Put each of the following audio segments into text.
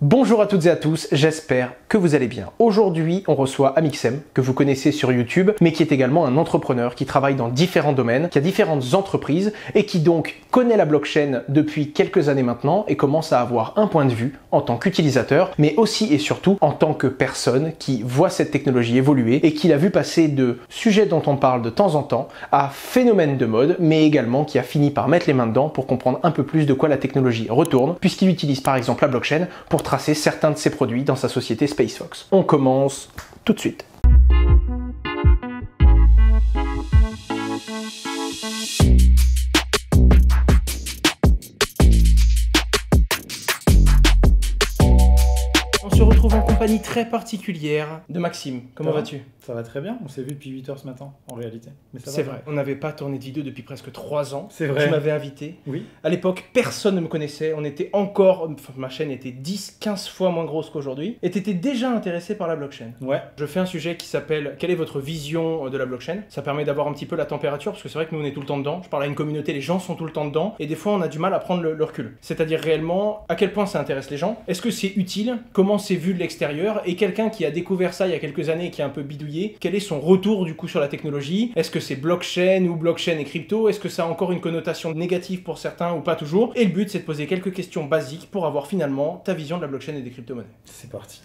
Bonjour à toutes et à tous, j'espère que vous allez bien. Aujourd'hui, on reçoit Amixem, que vous connaissez sur YouTube, mais qui est également un entrepreneur qui travaille dans différents domaines, qui a différentes entreprises et qui donc connaît la blockchain depuis quelques années maintenant et commence à avoir un point de vue en tant qu'utilisateur, mais aussi et surtout en tant que personne qui voit cette technologie évoluer et qui l'a vu passer de sujets dont on parle de temps en temps à phénomènes de mode, mais également qui a fini par mettre les mains dedans pour comprendre un peu plus de quoi la technologie retourne, puisqu'il utilise par exemple la blockchain pour tracer certains de ses produits dans sa société SpaceFox. On commence tout de suite. On se retrouve en compagnie très particulière de Maxime. Comment vas-tu ? Ça va très bien, on s'est vu depuis 8 h ce matin, en réalité. C'est vrai, on n'avait pas tourné de vidéo depuis presque 3 ans. C'est vrai. Tu m'avais invité. Oui. À l'époque, personne ne me connaissait. On était encore... Enfin, ma chaîne était 10-15 fois moins grosse qu'aujourd'hui. Et tu étais déjà intéressé par la blockchain. Ouais. Je fais un sujet qui s'appelle « Quelle est votre vision de la blockchain ?» Ça permet d'avoir un petit peu la température, parce que c'est vrai que nous, on est tout le temps dedans. Je parle à une communauté, les gens sont tout le temps dedans. Et des fois, on a du mal à prendre le recul. C'est-à-dire réellement, à quel point ça intéresse les gens. Est-ce que c'est utile ? Comment c'est vu de l'extérieur ? Et quelqu'un qui a découvert ça il y a quelques années et qui est un peu bidouillé, quel est son retour du coup sur la technologie? Est-ce que c'est blockchain ou blockchain et crypto? Est-ce que ça a encore une connotation négative pour certains ou pas toujours? Et le but, c'est de poser quelques questions basiques pour avoir finalement ta vision de la blockchain et des crypto-monnaies. C'est parti.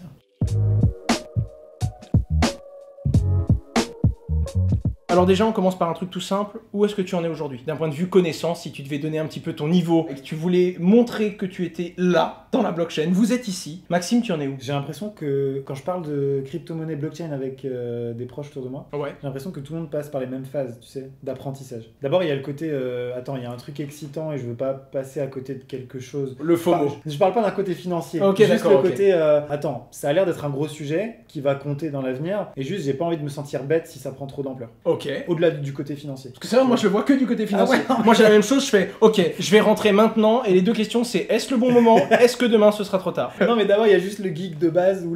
Alors déjà, on commence par un truc tout simple. Où est-ce que tu en es aujourd'hui? D'un point de vue connaissance, si tu devais donner un petit peu ton niveau et que tu voulais montrer que tu étais là, dans la blockchain, vous êtes ici. Maxime, tu en es où? J'ai l'impression que quand je parle de crypto-monnaie blockchain avec des proches autour de moi, Ouais. j'ai l'impression que tout le monde passe par les mêmes phases, tu sais, d'apprentissage. D'abord, il y a le côté, attends, il y a un truc excitant et je veux pas passer à côté de quelque chose. Le FOMO. Enfin, je parle pas d'un côté financier. Ok, juste d'accord, le ok. côté, attends, ça a l'air d'être un gros sujet qui va compter dans l'avenir et juste, j'ai pas envie de me sentir bête si ça prend trop d'ampleur. Ok. Au-delà du côté financier. Parce que c'est vrai, moi je le vois que du côté financier. Ah ouais, moi j'ai la même chose, je fais ok, je vais rentrer maintenant et les deux questions c'est est-ce le bon moment, est-ce que demain ce sera trop tard? Non mais d'abord il y a juste le geek de base ou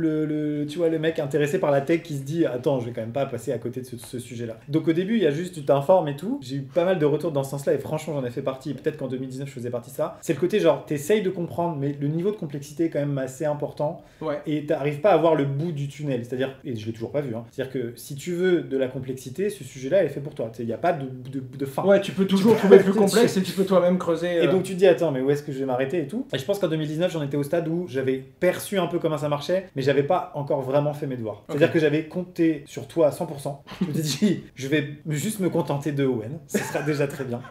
tu vois, le mec intéressé par la tech qui se dit attends, je vais quand même pas passer à côté de ce sujet-là. Donc au début il y a juste tu t'informes et tout. J'ai eu pas mal de retours dans ce sens-là et franchement j'en ai fait partie. Peut-être qu'en 2019 je faisais partie de ça. C'est le côté genre t'essayes de comprendre mais le niveau de complexité est quand même assez important. Ouais. Et t'arrives pas à voir le bout du tunnel. C'est-à-dire, et je l'ai toujours pas vu, hein. C'est-à-dire que si tu veux de la complexité, ce sujet-là est fait pour toi. Il n'y a pas de fin. Ouais, tu peux toujours trouver plus complexe et tu peux toi-même creuser. Et donc tu te dis attends mais où est-ce que je vais m'arrêter et tout. Et je pense qu'en 2019 j'en étais au stade où j'avais perçu un peu comment ça marchait mais j'avais pas encore vraiment fait mes devoirs. C'est-à-dire que j'avais compté sur toi à 100%. Je me suis dit je vais juste me contenter de Owen, ce sera déjà très bien.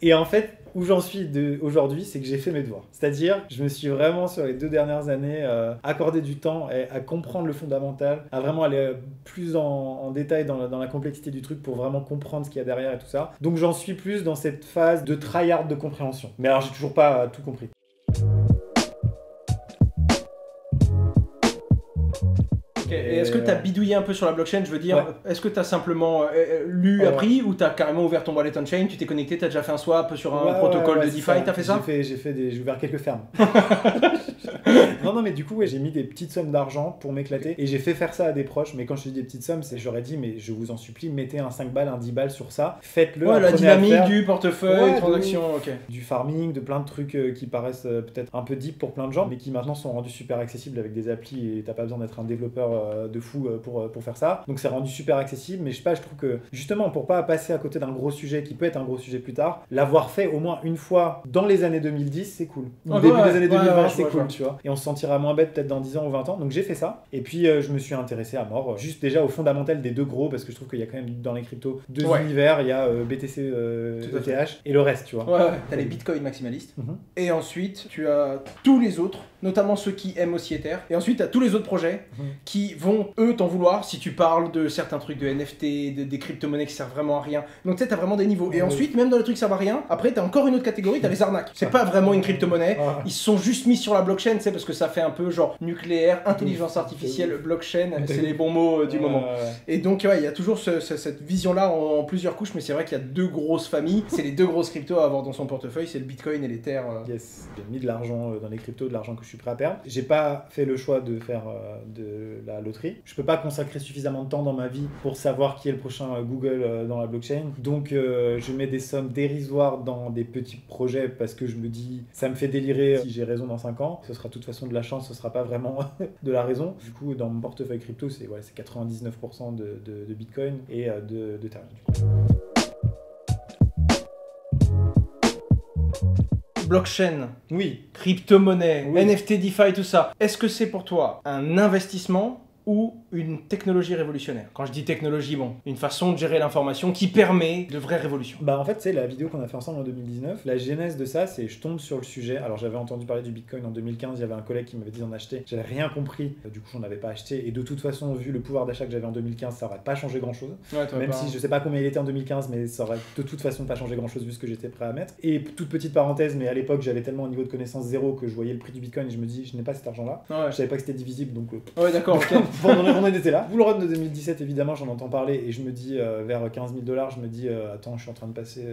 Et en fait où j'en suis aujourd'hui, c'est que j'ai fait mes devoirs. C'est-à-dire, je me suis vraiment, sur les 2 dernières années, accordé du temps à comprendre le fondamental, à vraiment aller plus en détail dans la complexité du truc pour vraiment comprendre ce qu'il y a derrière et tout ça. Donc j'en suis plus dans cette phase de tryhard de compréhension. Mais alors, j'ai toujours pas tout compris. Et est-ce que tu as bidouillé un peu sur la blockchain? Je veux dire, Ouais. est-ce que tu as simplement lu, appris, ou tu as carrément ouvert ton wallet on-chain, tu t'es connecté, tu as déjà fait un swap sur un protocole de DeFi, tu as fait ça? J'ai ouvert quelques fermes. Non, mais du coup, ouais, j'ai mis des petites sommes d'argent pour m'éclater et j'ai fait faire ça à des proches. Mais quand je te dis des petites sommes, j'aurais dit, mais je vous en supplie, mettez un 5 balles, un 10 balles sur ça, faites-le. Ouais, la dynamique du portefeuille, Ouais, transaction, ok. Du farming, de plein de trucs qui paraissent peut-être un peu deep pour plein de gens, mais qui maintenant sont rendus super accessibles avec des applis et t'as pas besoin d'être un développeur de fou pour faire ça. Donc c'est rendu super accessible, mais je sais pas, je trouve que justement pour pas passer à côté d'un gros sujet qui peut être un gros sujet plus tard, l'avoir fait au moins une fois dans les années 2010, c'est cool. Au début des années 2020, c'est cool, tu vois. Et on se sentira moins bête peut-être dans 10 ans ou 20 ans. Donc j'ai fait ça. Et puis je me suis intéressé à mort, juste déjà au fondamental des deux gros, parce que je trouve qu'il y a quand même dans les cryptos deux univers, il y a BTC, ETH et le reste, tu vois. Ouais, t'as les bitcoins maximalistes. Et ensuite, tu as tous les autres, notamment ceux qui aiment aussi Ether. Et ensuite, t'as tous les autres projets qui vont, eux, t'en vouloir si tu parles de certains trucs de NFT, des crypto-monnaies qui servent vraiment à rien. Donc tu sais, t'as vraiment des niveaux. Et ensuite, même dans les trucs qui servent à rien, après, t'as encore une autre catégorie, t'as les arnaques. C'est pas vraiment une crypto-monnaie. Ils se sont juste mis sur la blockchain, tu sais, parce que ça fait un peu genre nucléaire, intelligence artificielle, blockchain, c'est les bons mots du moment. Et donc, ouais, il y a toujours cette vision-là en plusieurs couches, mais c'est vrai qu'il y a deux grosses familles. C'est les deux grosses cryptos à avoir dans son portefeuille, c'est le Bitcoin et l'Ether. Yes, j'ai mis de l'argent dans les cryptos, de l'argent que je je suis prêt à perdre. J'ai pas fait le choix de faire de la loterie. Je peux pas consacrer suffisamment de temps dans ma vie pour savoir qui est le prochain Google dans la blockchain. Donc je mets des sommes dérisoires dans des petits projets parce que je me dis ça me fait délirer si j'ai raison dans 5 ans. Ce sera de toute façon de la chance, ce sera pas vraiment de la raison. Du coup, dans mon portefeuille crypto, c'est 99% de Bitcoin et de Ethereum. Blockchain, Oui. crypto-monnaie, Oui. NFT, DeFi, tout ça. Est-ce que c'est pour toi un investissement ou une technologie révolutionnaire? Quand je dis technologie, bon, une façon de gérer l'information qui permet de vraies révolutions. Bah en fait, c'est la vidéo qu'on a fait ensemble en 2019. La genèse de ça, c'est je tombe sur le sujet. Alors j'avais entendu parler du Bitcoin en 2015, il y avait un collègue qui m'avait dit d'en acheter. J'avais rien compris, du coup j'en avais pas acheté. Et de toute façon, vu le pouvoir d'achat que j'avais en 2015, ça aurait pas changé grand chose. Ouais, Même si je sais pas combien il était en 2015, mais ça aurait de toute façon pas changé grand chose vu ce que j'étais prêt à mettre. Et toute petite parenthèse, mais à l'époque j'avais tellement un niveau de connaissance zéro que je voyais le prix du Bitcoin et je me dis je n'ai pas cet argent là. Ouais. Je savais pas que c'était divisible donc. Ouais, d'accord, ok. on en était là. Bull Run de 2017, évidemment, j'en entends parler et je me dis vers 15 000 $, je me dis attends, je suis en train de passer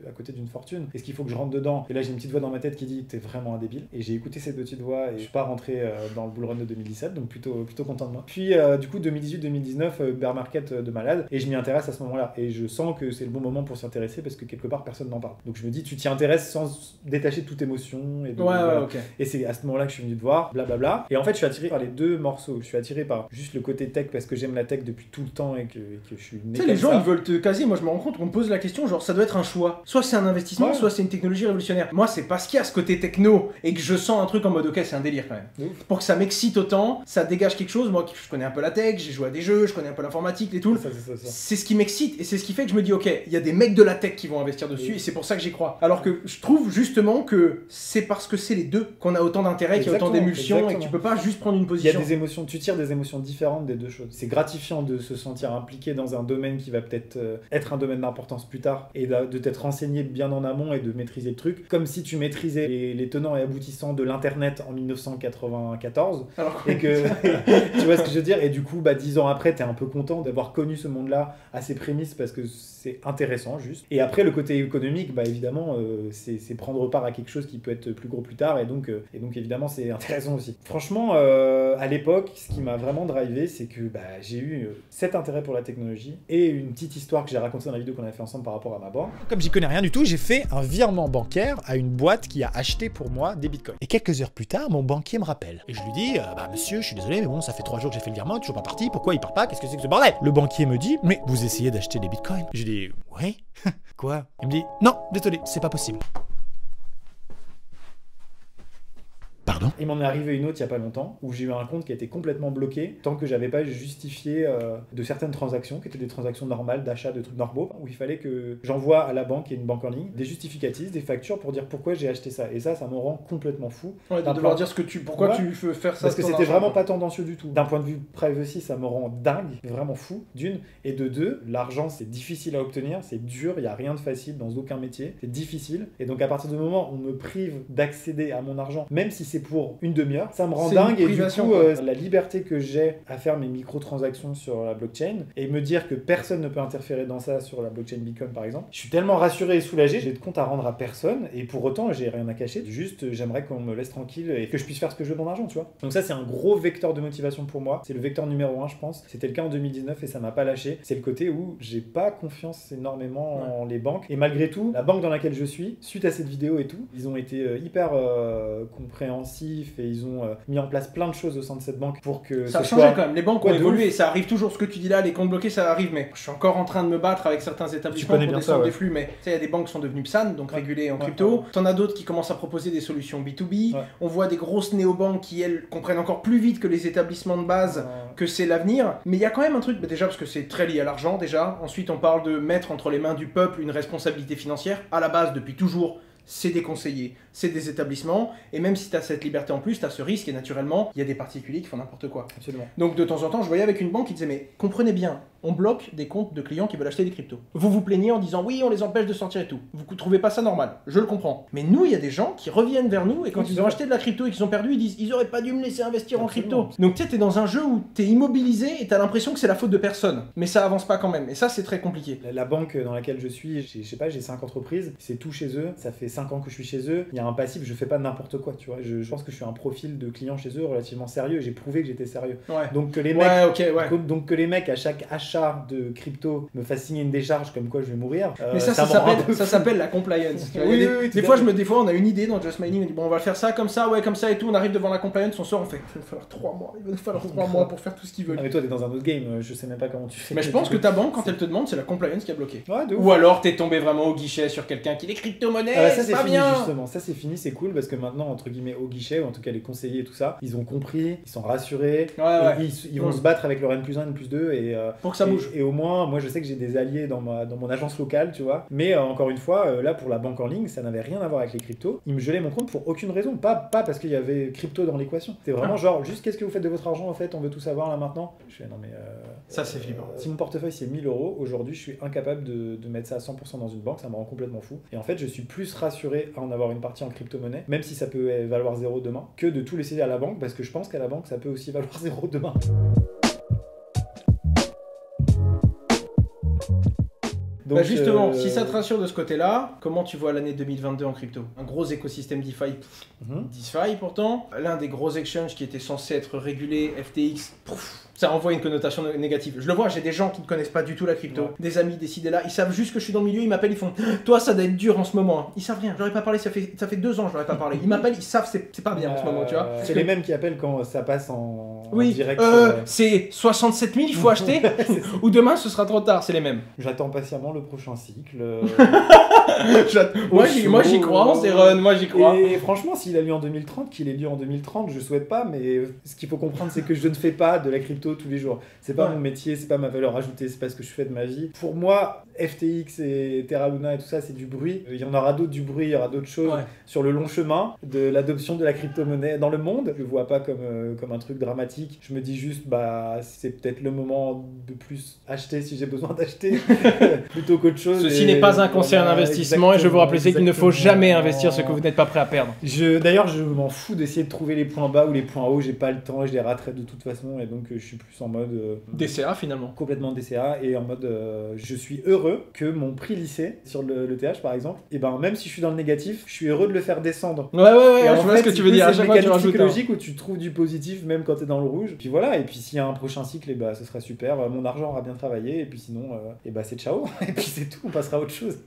à côté d'une fortune. Est-ce qu'il faut que je rentre dedans? Et là, j'ai une petite voix dans ma tête qui dit t'es vraiment un débile. Et j'ai écouté cette petite voix et je suis pas rentré dans le Bull Run de 2017, donc plutôt content de moi. Puis du coup, 2018-2019, bear market de malade et je m'y intéresse à ce moment-là. Et je sens que c'est le bon moment pour s'y intéresser parce que quelque part, personne n'en parle. Donc je me dis tu t'y intéresses sans détacher de toute émotion. Et Ouais, ok. Et c'est à ce moment-là que je suis venu te voir, blablabla. Et en fait, je suis attiré par les deux morceaux. Je suis attiré par juste le côté tech parce que j'aime la tech depuis tout le temps et que je suis né. Tu sais, les gens, ils veulent te caser. Moi, je me rends compte qu'on me pose la question, genre, ça doit être un choix. Soit c'est un investissement, Ouais. soit c'est une technologie révolutionnaire. Moi, c'est parce qu'il y a ce côté techno et que je sens un truc en mode, ok, c'est un délire quand même. Ouf. Pour que ça m'excite autant, ça dégage quelque chose. Moi, je connais un peu la tech, j'ai joué à des jeux, je connais un peu l'informatique, les tools. Ça. C'est ce qui m'excite et c'est ce qui fait que je me dis, ok, il y a des mecs de la tech qui vont investir dessus Oui. et c'est pour ça que j'y crois. Alors que je trouve justement que c'est parce que c'est les deux qu'on a autant d'intérêt, qu'il y a autant Exactement, d'émulsions et que tu exactement. peux pas juste prendre une Il y a position. des émotions, tu tires des émotions différentes des deux choses. C'est gratifiant de se sentir impliqué dans un domaine qui va peut-être être un domaine d'importance plus tard et de t'être renseigné bien en amont et de maîtriser le truc, comme si tu maîtrisais les tenants et aboutissants de l'internet en 1994 Alors et que tu vois ce que je veux dire, et du coup 10 ans après t'es un peu content d'avoir connu ce monde-là à ses prémices parce que c'est intéressant juste. Et après le côté économique, évidemment c'est prendre part à quelque chose qui peut être plus gros plus tard et donc évidemment c'est intéressant aussi. Franchement à l'époque ce qui m'a vraiment drivé c'est que j'ai eu cet intérêt pour la technologie et une petite histoire que j'ai racontée dans la vidéo qu'on avait fait ensemble par rapport à ma banque. Comme j'y connais rien du tout, j'ai fait un virement bancaire à une boîte qui a acheté pour moi des bitcoins. Et quelques heures plus tard, mon banquier me rappelle. Et je lui dis, monsieur, je suis désolé, mais bon, ça fait 3 jours que j'ai fait le virement, toujours pas parti, pourquoi il part pas? Qu'est-ce que c'est que ce bordel? Le banquier me dit, mais vous essayez d'acheter des bitcoins? Je dis, oui. Quoi? Il me dit, non, désolé, c'est pas possible. Pardon? Il m'en est arrivé une autre il y a pas longtemps où j'ai eu un compte qui a été complètement bloqué tant que j'avais pas justifié de certaines transactions qui étaient des transactions normales d'achat de trucs normaux où il fallait que j'envoie à la banque et une banque en ligne des justificatifs, des factures pour dire pourquoi j'ai acheté ça. Et ça me rend complètement fou. Ouais, de devoir dire pourquoi tu veux faire ça. Parce que ton c'était argent, vraiment quoi. pas tendancieux du tout. D'un point de vue privacy, ça me rend dingue, vraiment fou, d'une. Et de deux, l'argent c'est difficile à obtenir, c'est dur, il y a rien de facile dans aucun métier, c'est difficile. Et donc à partir du moment où on me prive d'accéder à mon argent, même si c'est pour une demi-heure, ça me rend C'est dingue. une Et du privation, coup, quoi. la liberté que j'ai à faire mes microtransactions sur la blockchain et me dire que personne ne peut interférer dans ça sur la blockchain Bitcoin par exemple, je suis tellement rassuré et soulagé, j'ai de compte à rendre à personne et pour autant j'ai rien à cacher, juste j'aimerais qu'on me laisse tranquille et que je puisse faire ce que je veux de mon argent, tu vois. Donc ça c'est un gros vecteur de motivation pour moi, c'est le vecteur numéro 1 je pense, c'était le cas en 2019 et ça m'a pas lâché, c'est le côté où j'ai pas confiance énormément en les banques et malgré tout, la banque dans laquelle je suis, suite à cette vidéo et tout, ils ont été hyper compréhensifs et ils ont mis en place plein de choses au sein de cette banque pour que Ça a ce changé soit... quand même, les banques ont Ouais, de évolué, ouf. ça arrive toujours, ce que tu dis là, les comptes bloqués ça arrive, mais je suis encore en train de me battre avec certains établissements connais pour bien descendre ça, ouais. des flux, mais tu sais, il y a des banques qui sont devenues PSAN, donc Ouais. régulées en Ouais, crypto, ouais. t'en as d'autres qui commencent à proposer des solutions B2B, Ouais. on voit des grosses néobanques qui elles comprennent encore plus vite que les établissements de base que c'est l'avenir, mais il y a quand même un truc, déjà parce que c'est très lié à l'argent déjà, ensuite on parle de mettre entre les mains du peuple une responsabilité financière, à la base depuis toujours, c'est des conseillers, c'est des établissements, et même si tu as cette liberté en plus, tu as ce risque, et naturellement, il y a des particuliers qui font n'importe quoi. Absolument. Donc de temps en temps, je voyais avec une banque qui disait, mais comprenez bien, on bloque des comptes de clients qui veulent acheter des cryptos. Vous vous plaignez en disant oui, on les empêche de sortir et tout. Vous trouvez pas ça normal, je le comprends. Mais nous, il y a des gens qui reviennent vers nous et quand ils ont acheté de la crypto et qu'ils ont perdu, ils disent ils auraient pas dû me laisser investir en crypto. Donc tu sais, t'es dans un jeu où t'es immobilisé et t'as l'impression que c'est la faute de personne. Mais ça avance pas quand même. Et ça, c'est très compliqué. La banque dans laquelle je suis, je sais pas, j'ai 5 entreprises, c'est tout chez eux, ça fait 5 ans que je suis chez eux, il y a un passif, je fais pas n'importe quoi, tu vois. Je pense que je suis un profil de client chez eux relativement sérieux et j'ai prouvé que j'étais sérieux. Ouais. Donc que les mecs, à chaque achat de crypto me fassent signer une décharge comme quoi je vais mourir. Mais ça s'appelle la compliance. Tu vois, des fois, on a une idée dans Just Mining, on dit bon, on va faire ça, comme ça et tout, on arrive devant la compliance, on sort, on fait il va nous falloir 3 mois, il va nous falloir 3 mois pour faire tout ce qu'ils veulent. Ah, mais toi, t'es dans un autre game, je sais même pas comment tu fais. Mais je pense que ta banque, quand elle te demande, c'est la compliance qui a bloqué. Ouais, de ouf. Ou alors t'es tombé vraiment au guichet sur quelqu'un qui dit crypto-monnaie, ah bah ça c'est pas fini bien. justement, ça c'est fini, c'est cool parce que maintenant entre guillemets au guichet ou en tout cas les conseillers et tout ça, ils ont compris, ils sont rassurés, ils vont se battre avec leur N+1, N+2 et pour que ça bouge. Et au moins moi je sais que j'ai des alliés dans mon agence locale, tu vois. Mais encore une fois là pour la banque en ligne, ça n'avait rien à voir avec les cryptos. Ils me gelaient mon compte pour aucune raison, pas parce qu'il y avait crypto dans l'équation. C'était vraiment genre juste qu'est-ce que vous faites de votre argent en fait, on veut tout savoir là maintenant. Je fais non mais ça c'est flippant. Si mon portefeuille c'est 1000 €, aujourd'hui je suis incapable de mettre ça à 100% dans une banque, ça me rend complètement fou. Et en fait je suis plus rassuré à en avoir une partie en crypto-monnaie, même si ça peut valoir 0 demain, que de tout laisser à la banque, parce que je pense qu'à la banque ça peut aussi valoir 0 demain. Donc, justement, si ça te rassure de ce côté-là, comment tu vois l'année 2022 en crypto? Un gros écosystème DeFi, DeFi pourtant, l'un des gros exchanges qui était censé être régulé, FTX, ça envoie une connotation négative. Je le vois, j'ai des gens qui ne connaissent pas du tout la crypto, des amis décidés là, ils savent juste que je suis dans le milieu, ils m'appellent, ils font toi ça doit être dur en ce moment. Ils savent rien, j'aurais pas parlé, ça fait 2 ans je l'aurais pas parlé. Ils m'appellent, ils savent c'est pas bien en ce moment, tu vois. C'est les mêmes qui appellent quand ça passe en direct. C'est 67 000, il faut acheter, ou demain ce sera trop tard, c'est les mêmes. J'attends patiemment le prochain cycle. Moi j'y crois, on run, moi j'y crois. Et franchement, s'il a lieu en 2030, qu'il ait lieu en 2030, je souhaite pas, mais ce qu'il faut comprendre, c'est que je ne fais pas de la crypto tous les jours. C'est pas mon métier, c'est pas ma valeur ajoutée, c'est pas ce que je fais de ma vie. Pour moi, FTX et Terra Luna et tout ça, c'est du bruit. Il y en aura d'autres du bruit, il y aura d'autres choses sur le long chemin de l'adoption de la crypto-monnaie dans le monde. Je le vois pas comme un truc dramatique. Je me dis juste, c'est peut-être le moment de plus acheter si j'ai besoin d'acheter plutôt qu'autre chose. Ceci n'est pas un conseil en investissement et je vous rappelle qu'il ne faut jamais investir ce que vous n'êtes pas prêt à perdre. D'ailleurs, je m'en fous d'essayer de trouver les points bas ou les points hauts. J'ai pas le temps, je les raterai de toute façon et donc je suis plus en mode DCA finalement. Complètement DCA et en mode je suis heureux que mon prix lycée sur le TH par exemple, et même si je suis dans le négatif, je suis heureux de le faire descendre. Ouais, je vois ce que tu veux dire. À chaque fois tu rajoutes psychologique où tu trouves du positif même quand t'es dans le rouge. Puis voilà, et puis s'il y a un prochain cycle, ce serait super. Mon argent aura bien travaillé et puis sinon, c'est ciao. Et puis c'est tout, on passera à autre chose.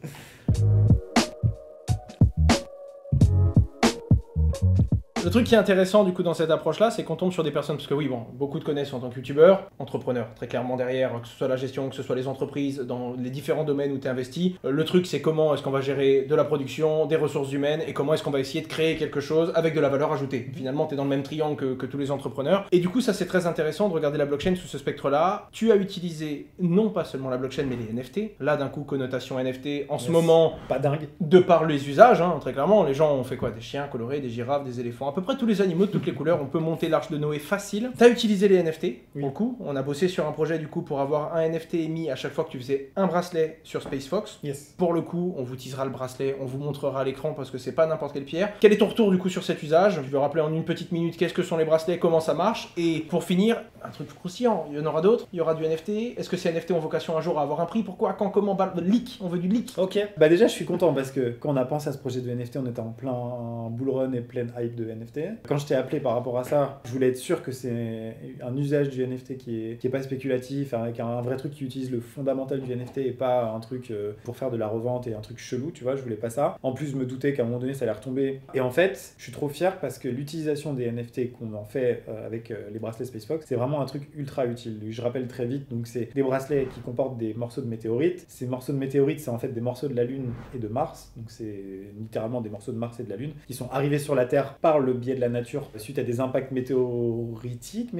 Le truc qui est intéressant du coup dans cette approche-là, c'est qu'on tombe sur des personnes, parce que oui, beaucoup te connaissent en tant que youtubeur, entrepreneur, très clairement derrière, que ce soit la gestion, que ce soit les entreprises, dans les différents domaines où tu es investi. Le truc, c'est comment est-ce qu'on va gérer de la production, des ressources humaines, et comment est-ce qu'on va essayer de créer quelque chose avec de la valeur ajoutée. Finalement, tu es dans le même triangle que tous les entrepreneurs. Et du coup, ça c'est très intéressant de regarder la blockchain sous ce spectre-là. Tu as utilisé non pas seulement la blockchain, mais les NFT. Là, d'un coup, connotation NFT, en ce moment, pas dingue. De par les usages, très clairement, les gens ont fait quoi? Des chiens colorés, des girafes, des éléphants, à peu près tous les animaux de toutes les couleurs, on peut monter l'arche de Noé facile. T'as utilisé les NFT, pour le coup, on a bossé sur un projet du coup pour avoir un NFT émis à chaque fois que tu faisais un bracelet sur SpaceFox. Pour le coup, on vous teasera le bracelet, on vous montrera à l'écran parce que c'est pas n'importe quelle pierre. Quel est ton retour du coup sur cet usage? Je vais rappeler en une petite minute qu'est-ce que sont les bracelets, comment ça marche, et pour finir, un truc croustillant, il y en aura d'autres, il y aura du NFT. Est-ce que ces NFT ont vocation un jour à avoir un prix? Pourquoi? Quand? Comment? Leak, on veut du leak. Ok, déjà je suis content parce que quand on a pensé à ce projet de NFT, on était en plein bull run et pleine hype de NFT. Quand je t'ai appelé par rapport à ça, je voulais être sûr que c'est un usage du NFT qui est pas spéculatif, avec un vrai truc qui utilise le fondamental du NFT et pas un truc pour faire de la revente et un truc chelou, tu vois, je voulais pas ça. En plus, je me doutais qu'à un moment donné, ça allait retomber. Et en fait, je suis trop fier parce que l'utilisation des NFT qu'on en fait avec les bracelets SpaceFox, c'est vraiment un truc ultra utile. Je rappelle très vite, donc c'est des bracelets qui comportent des morceaux de météorites. Ces morceaux de météorites, c'est en fait des morceaux de la Lune et de Mars, donc c'est littéralement des morceaux de Mars et de la Lune qui sont arrivés sur la Terre par le biais de la nature suite à des impacts météoroïtiques.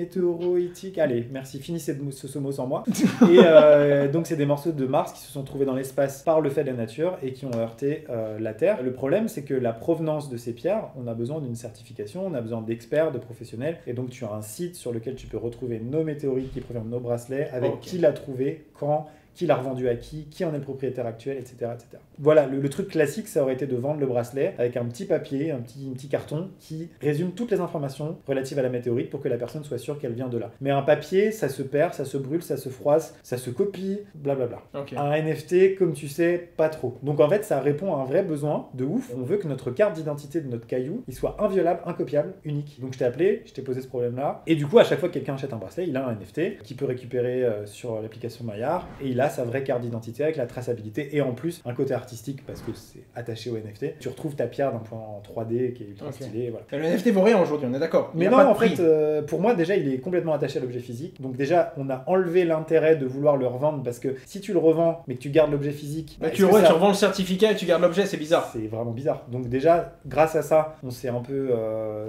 Allez, merci, finissez ce mot sans moi. Et donc c'est des morceaux de Mars qui se sont trouvés dans l'espace par le fait de la nature et qui ont heurté la Terre. Le problème, c'est que la provenance de ces pierres, on a besoin d'une certification, on a besoin d'experts, de professionnels, et donc tu as un site sur lequel tu peux retrouver nos météorites qui proviennent de nos bracelets, avec qui l'a trouvé, quand, qui l'a revendu à qui en est le propriétaire actuel, etc. etc. Voilà, le truc classique, ça aurait été de vendre le bracelet avec un petit papier, un petit carton qui résume toutes les informations relatives à la météorite pour que la personne soit sûre qu'elle vient de là. Mais un papier, ça se perd, ça se brûle, ça se froisse, ça se copie, blablabla. Okay. Un NFT, comme tu sais, pas trop. Donc en fait, ça répond à un vrai besoin de ouf. On veut que notre carte d'identité de notre caillou, il soit inviolable, incopiable, unique. Donc je t'ai appelé, je t'ai posé ce problème-là. Et du coup, à chaque fois que quelqu'un achète un bracelet, il a un NFT qu'il peut récupérer sur l'application Maillard. Et il a sa vraie carte d'identité avec la traçabilité et en plus un côté artistique parce que c'est attaché au NFT. Tu retrouves ta pierre d'un point en 3D qui est ultra stylé. Voilà. Et le NFT vaut rien aujourd'hui, on est d'accord. Mais non, en fait, pour moi déjà il est complètement attaché à l'objet physique. Donc déjà on a enlevé l'intérêt de vouloir le revendre parce que si tu le revends mais que tu gardes l'objet physique, tu revends le certificat et tu gardes l'objet, c'est bizarre. C'est vraiment bizarre. Donc déjà grâce à ça, on s'est un peu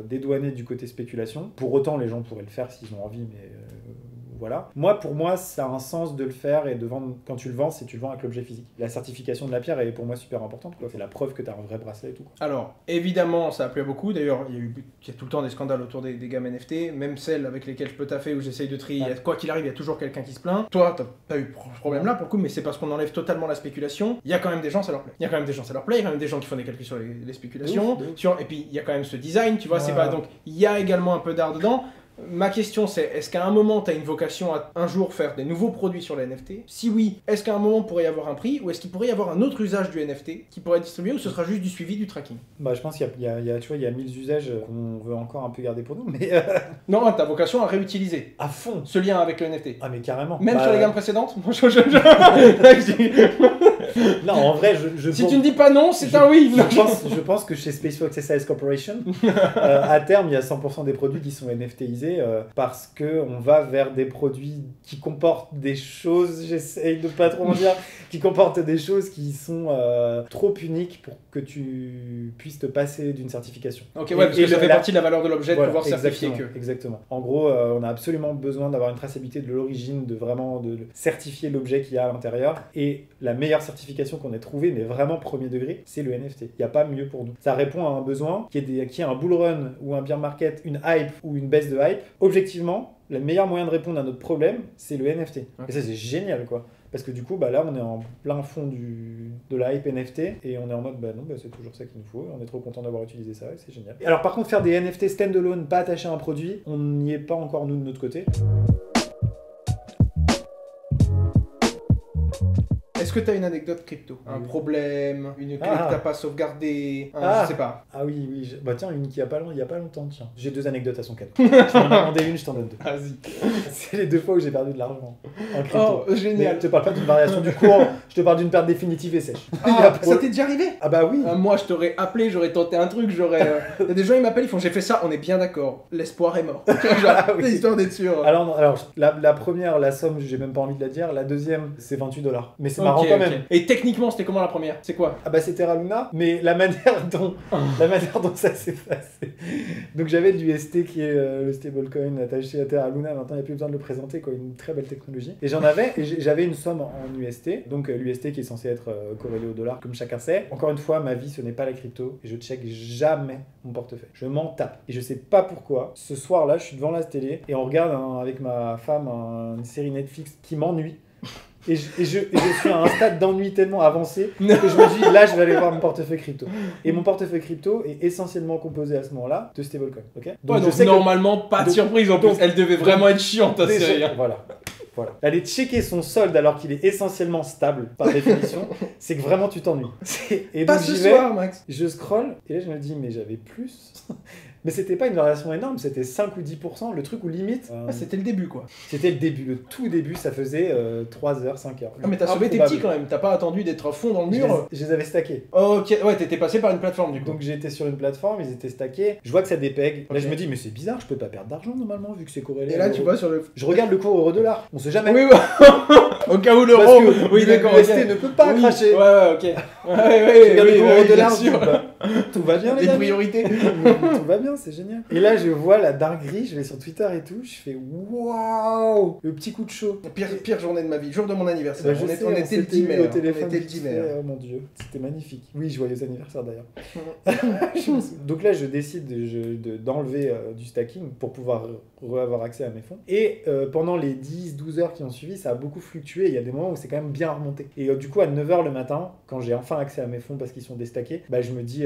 dédouané du côté spéculation. Pour autant les gens pourraient le faire s'ils ont envie, mais voilà. Pour moi, ça a un sens de le faire et de vendre. Quand tu le vends, c'est tu le vends avec l'objet physique. La certification de la pierre est pour moi super importante, quoi. C'est la preuve que tu as un vrai bracelet et tout, quoi. Alors, évidemment, ça a plu à beaucoup. D'ailleurs, il y a tout le temps des scandales autour des gammes NFT, même celles avec lesquelles je peux taffer où j'essaye de trier. Ouais. Quoi qu'il arrive, il y a toujours quelqu'un qui se plaint. Toi, t'as pas eu ce problème-là pour le coup, mais c'est parce qu'on enlève totalement la spéculation. Il y a quand même des gens, ça leur plaît. Il y a quand même des gens, ça leur plaît. Il y a quand même des gens qui font des calculs sur les spéculations. Et puis, il y a quand même ce design, tu vois. C'est pas donc. Il y a également un peu d'art dedans. Ma question c'est, est-ce qu'à un moment tu as une vocation à un jour faire des nouveaux produits sur les NFT? Si oui, est-ce qu'à un moment pourrait y avoir un prix ou est-ce qu'il pourrait y avoir un autre usage du NFT qui pourrait être distribué ou ce sera juste du suivi, du tracking? Bah je pense qu'il y a, tu vois, il y a 1000 usages qu'on veut encore un peu garder pour nous, mais... Non, t'as vocation à réutiliser. À fond. Ce lien avec le NFT. Ah mais carrément. Même sur les gammes précédentes. Non, en vrai, si tu ne dis pas non, c'est un oui. Je pense que chez Space Fox SAS Corporation, à terme, il y a 100% des produits qui sont NFTisés parce qu'on va vers des produits qui comportent des choses, j'essaye de pas trop en dire, qui comportent des choses qui sont trop uniques pour que tu puisses te passer d'une certification. Ok, ouais, parce que ça fait partie de la valeur de l'objet de pouvoir certifier que. Exactement. En gros, on a absolument besoin d'avoir une traçabilité de l'origine, de vraiment de certifier l'objet qu'il y a à l'intérieur. Et la meilleure certification qu'on ait trouvée, mais vraiment premier degré, c'est le NFT. Il n'y a pas mieux pour nous. Ça répond à un besoin qui est un bull run ou un bear market, une hype ou une baisse de hype. Objectivement, le meilleur moyen de répondre à notre problème, c'est le NFT. Okay. Et ça, c'est génial, quoi. Parce que du coup, là, on est en plein fond de la hype NFT et on est en mode, non, c'est toujours ça qu'il nous faut. On est trop content d'avoir utilisé ça et c'est génial. Et alors, par contre, faire des NFT standalone, pas attachés à un produit, on n'y est pas encore, nous, de notre côté. Est-ce que tu as une anecdote crypto? Un problème, une clé que tu n'as pas sauvegardée, je sais pas. Ah oui. Bah tiens, une qui il y a pas longtemps, tiens. J'ai 2 anecdotes à son cadeau. Tu m'en as demandé une, je t'en donne 2. Vas-y. C'est les 2 fois où j'ai perdu de l'argent en crypto. Oh, génial. Mais je te parle pas d'une variation du cours, je te parle d'une perte définitive et sèche. Ça t'est déjà arrivé? Ah bah oui. Moi, je t'aurais appelé, j'aurais tenté un truc, Il y a des gens, ils m'appellent, ils font j'ai fait ça, on est bien d'accord. L'espoir est mort. C'est histoire d'être sûr. Alors la première, la somme, j'ai même pas envie de la dire. La deuxième, c'est $28. Mais c'est marrant quand même. Et techniquement, c'était comment la première? C'est quoi? Ah bah c'est Terra Luna, mais la manière dont ça s'est passé. Donc j'avais de l'UST qui est le stablecoin attaché à Terra Luna. Maintenant, il n'y a plus besoin de le présenter, quoi. Une très belle technologie. Et j'avais une somme en UST. Donc l'UST qui est censé être corrélé au dollar, comme chacun sait. Encore une fois, ma vie, ce n'est pas la crypto. Et je check jamais mon portefeuille. Je m'en tape. Et je sais pas pourquoi. Ce soir-là, je suis devant la télé et on regarde avec ma femme une série Netflix qui m'ennuie. Et je suis à un stade d'ennui tellement avancé que je me dis, là, je vais aller voir mon portefeuille crypto. Et mon portefeuille crypto est essentiellement composé à ce moment-là de stablecoin. Okay, donc je sais normalement, pas de surprise en plus. Elle devait vraiment être chiante, ta série. Voilà. Aller checker son solde alors qu'il est essentiellement stable, par définition, c'est que vraiment tu t'ennuies. Et donc ce soir, Max. Je scrolle, et là je me dis, mais j'avais plus. Mais c'était pas une variation énorme, c'était 5 ou 10%, le truc où limite... c'était le début, quoi. C'était le début, le tout début, ça faisait 3 heures, 5 heures. Ah mais t'as sauvé tes petits quand même, t'as pas attendu d'être à fond dans le mur. Je les avais stackés. Ok, ouais, t'étais passé par une plateforme du coup. Donc j'étais sur une plateforme, ils étaient stackés, je vois que ça dépègue. Okay. Là je me dis, mais c'est bizarre, je peux pas perdre d'argent normalement vu que c'est corrélé. Et là tu vois sur le... Je regarde le cours euro-dollar, on sait jamais. Oui, au cas où l'euro... Oui, d'accord, l'UST ne peut pas cracher. Ouais, ok. Je regarde le cours euro-dollar, tout va bien, les Les amis. priorités. Tout va bien, c'est génial. Et là, je vois la dinguerie, je vais sur Twitter et tout, je fais waouh, le petit coup de chaud. Pire journée de ma vie, jour de mon anniversaire. Bah, je sais, on était le s'était 10 eu mai. au téléphone. On était le 10 mai. Oh mon dieu, c'était magnifique. Oui, joyeux anniversaire d'ailleurs. Donc là, je décide d'enlever du stacking pour pouvoir avoir accès à mes fonds. Et pendant les 10-12 heures qui ont suivi, ça a beaucoup fluctué. Il y a des moments où c'est quand même bien remonté. Et du coup, à 9h le matin, quand j'ai enfin accès à mes fonds parce qu'ils sont déstackés, bah, je me dis,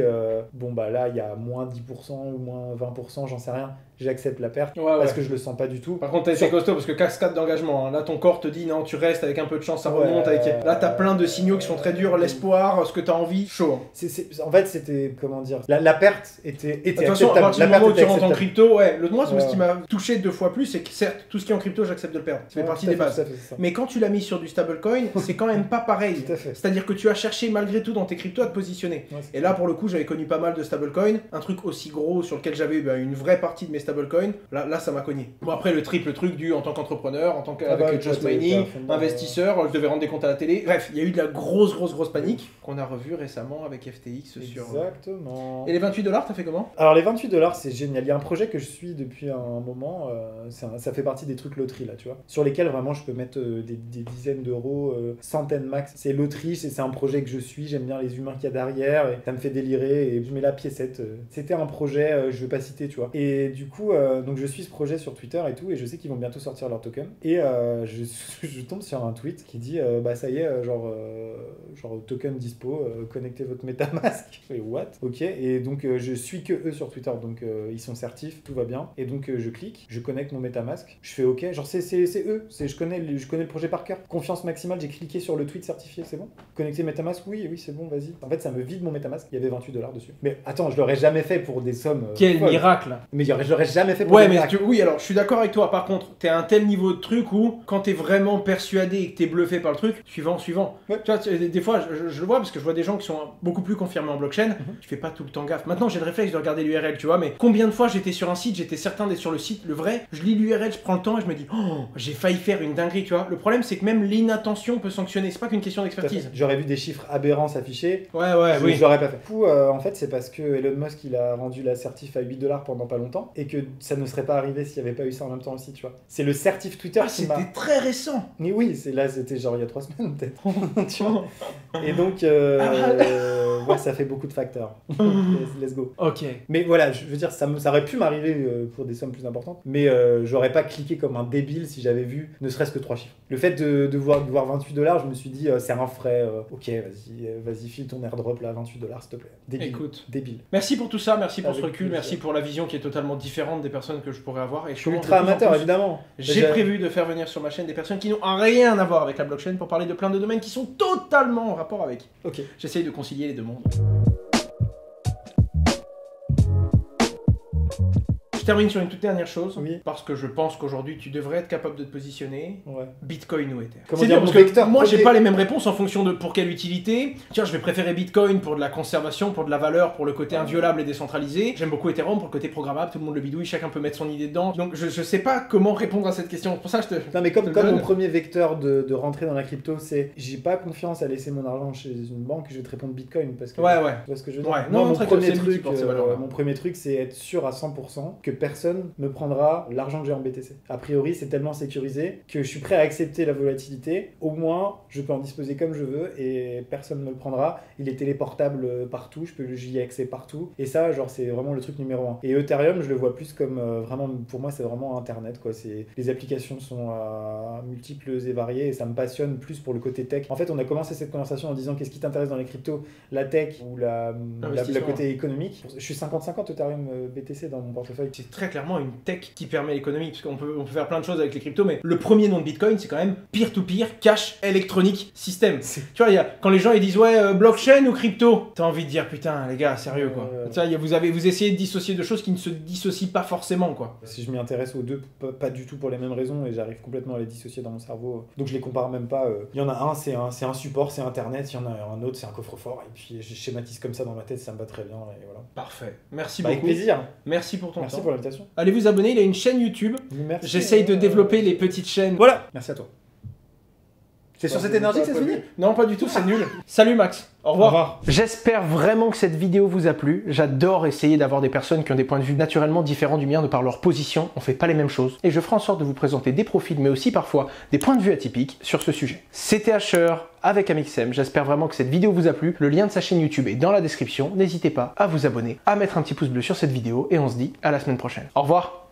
bon, bah là, il y a moins 10% ou moins 20%, j'en sais rien. J'accepte la perte parce que je le sens pas du tout. Par contre, t'as été costaud parce que cascade d'engagement. Hein. Là, ton corps te dit non, tu restes avec un peu de chance, ça remonte. Là, t'as plein de signaux qui sont très durs, l'espoir, ce que t'as envie, chaud. En fait, c'était, comment dire, la perte était De toute façon, à partir du moment où tu rentres en crypto, moi, ce qui m'a touché 2 fois plus, c'est que certes, tout ce qui est en crypto, j'accepte de le perdre. Ça fait partie des bases. Mais quand tu l'as mis sur du stablecoin, c'est quand même pas pareil. C'est-à-dire que tu as cherché malgré tout dans tes cryptos à te positionner. Et là, pour le coup, j'avais connu pas mal de stablecoins. Un truc aussi gros sur lequel j'avais une vraie partie de mes stablecoins. Là, ça m'a cogné. Bon, après, le triple truc en tant qu'entrepreneur, en tant qu'avec Just Mining, investisseur, je devais rendre des comptes à la télé. Bref, il y a eu de la grosse panique qu'on a revu récemment avec FTX sur. Exactement. Et les $28, t'as fait comment? Alors, les $28, c'est génial. Il y a un projet que je suis depuis un moment. Ça fait partie des trucs loterie, là, tu vois. Sur lesquels vraiment je peux mettre des dizaines d'euros, centaines max. C'est loterie, c'est un projet que je suis. J'aime bien les humains qu'il y a derrière. Et ça me fait délirer. Et je mets la piécette. C'était un projet, je vais pas citer, tu vois. Et du coup, donc je suis ce projet sur Twitter et tout, et je sais qu'ils vont bientôt sortir leur token. Et je tombe sur un tweet qui dit bah ça y est, genre token dispo, connectez votre MetaMask. Je fais what? Ok, et donc je suis que eux sur Twitter, donc ils sont certifs, tout va bien. Et donc je clique, je connecte mon MetaMask, je fais ok, genre c'est eux, je connais le projet par cœur. Confiance maximale, j'ai cliqué sur le tweet certifié, c'est bon? Connecter MetaMask, oui, c'est bon, vas-y. En fait, ça me vide mon MetaMask, il y avait $28 dessus. Mais attends, je l'aurais jamais fait pour des sommes. Quel miracle! Mais je l'aurais jamais fait pour des miracles. Oui, alors je suis d'accord avec toi. Par contre, t'es à un tel niveau de truc où, quand t'es vraiment persuadé et que t'es bluffé par le truc, suivant. Ouais. Tu vois, des fois, je le vois parce que je vois des gens qui sont beaucoup plus confirmés en blockchain. Je fais pas tout le temps gaffe. Maintenant, j'ai le réflexe de regarder l'URL, tu vois. Mais combien de fois j'étais sur un site, j'étais certain d'être sur le site, le vrai, je lis l'URL, je prends le temps et je me dis, oh, j'ai failli faire une dinguerie, tu vois. Le problème, c'est que même l'inattention peut sanctionner. C'est pas qu'une question d'expertise. J'aurais vu des chiffres aberrants s'afficher. Oui. Je l'aurais pas fait. Du coup, en fait, c'est parce que Elon Musk, il a rendu la certif à $8 pendant pas longtemps et que ça ne serait pas arrivé s'il n'y avait pas eu ça en même temps aussi, tu vois. C'est le certif Twitter qui m'a... C'était très récent. Mais oui, c'était genre il y a 3 semaines peut-être. Tu vois. Et donc, ça fait beaucoup de facteurs. Let's go. Ok. Mais voilà, je veux dire, ça aurait pu m'arriver pour des sommes plus importantes, mais j'aurais pas cliqué comme un débile si j'avais vu ne serait-ce que 3 chiffres. Le fait de voir $28, je me suis dit, c'est un frais, ok, vas-y, file ton airdrop là, $28, s'il te plaît. Débile. Écoute. Débile. Merci pour tout ça, merci pour ce recul, plaisir. merci pour la vision qui est totalement différente des personnes que je pourrais avoir. Et je suis ultra amateur, évidemment. J'ai prévu de faire venir sur ma chaîne des personnes qui n'ont rien à voir avec la blockchain pour parler de plein de domaines qui sont totalement en rapport avec. Ok. J'essaye de concilier les deux mondes. Je termine sur une toute dernière chose, parce que je pense qu'aujourd'hui tu devrais être capable de te positionner. Bitcoin ou Ether. Comment dire, parce que moi j'ai pas les mêmes réponses en fonction de pour quelle utilité. Tiens, je vais préférer Bitcoin pour de la conservation, pour de la valeur, pour le côté inviolable et décentralisé. J'aime beaucoup Ethereum pour le côté programmable, tout le monde le bidouille, chacun peut mettre son idée dedans. Donc je sais pas comment répondre à cette question. Pour ça je te... Non mais comme mon premier vecteur de rentrer dans la crypto, c'est j'ai pas confiance à laisser mon argent chez une banque, je vais te répondre Bitcoin parce que tu vois ce que je veux dire. Non, mon premier truc c'est être sûr à 100% que personne me prendra l'argent que j'ai en BTC. A priori, c'est tellement sécurisé que je suis prêt à accepter la volatilité. Au moins, je peux en disposer comme je veux et personne ne me le prendra. Il est téléportable partout, j'y ai accès partout. Et ça, genre, c'est vraiment le truc numéro 1. Et Ethereum, je le vois plus comme vraiment, pour moi, c'est vraiment Internet, quoi. Les applications sont multiples et variées et ça me passionne plus pour le côté tech. En fait, on a commencé cette conversation en disant qu'est-ce qui t'intéresse dans les cryptos, la tech ou le côté économique. Je suis 50-50 Ethereum BTC dans mon portefeuille. C'est très clairement une tech qui permet l'économie, parce qu'on peut faire plein de choses avec les cryptos, mais le premier nom de Bitcoin, c'est quand même peer-to-peer, cash électronique système. Tu vois, quand les gens ils disent blockchain ou crypto, t'as envie de dire putain les gars, sérieux quoi. Vous essayez de dissocier deux choses qui ne se dissocient pas forcément quoi. Si je m'y intéresse aux deux, pas du tout pour les mêmes raisons, et j'arrive complètement à les dissocier dans mon cerveau, donc je les compare même pas. Il y en a un, c'est un support, c'est Internet, il y en a un autre, c'est un coffre-fort, et puis je schématise comme ça dans ma tête, ça me va très bien, et voilà. Parfait. Merci beaucoup. Avec plaisir. Merci pour ton temps. Merci pour l'invitation. Allez vous abonner, il a une chaîne YouTube. Merci. J'essaye de développer les petites chaînes. Voilà. Merci à toi. C'est sur cette énergie que ça se finit? Non, pas du tout, c'est nul. Salut Max. Au revoir. Au revoir. J'espère vraiment que cette vidéo vous a plu. J'adore essayer d'avoir des personnes qui ont des points de vue naturellement différents du mien de par leur position. On fait pas les mêmes choses. Et je ferai en sorte de vous présenter des profils, mais aussi parfois des points de vue atypiques sur ce sujet. C'était Asher avec Amixem. J'espère vraiment que cette vidéo vous a plu. Le lien de sa chaîne YouTube est dans la description. N'hésitez pas à vous abonner, à mettre un petit pouce bleu sur cette vidéo et on se dit à la semaine prochaine. Au revoir.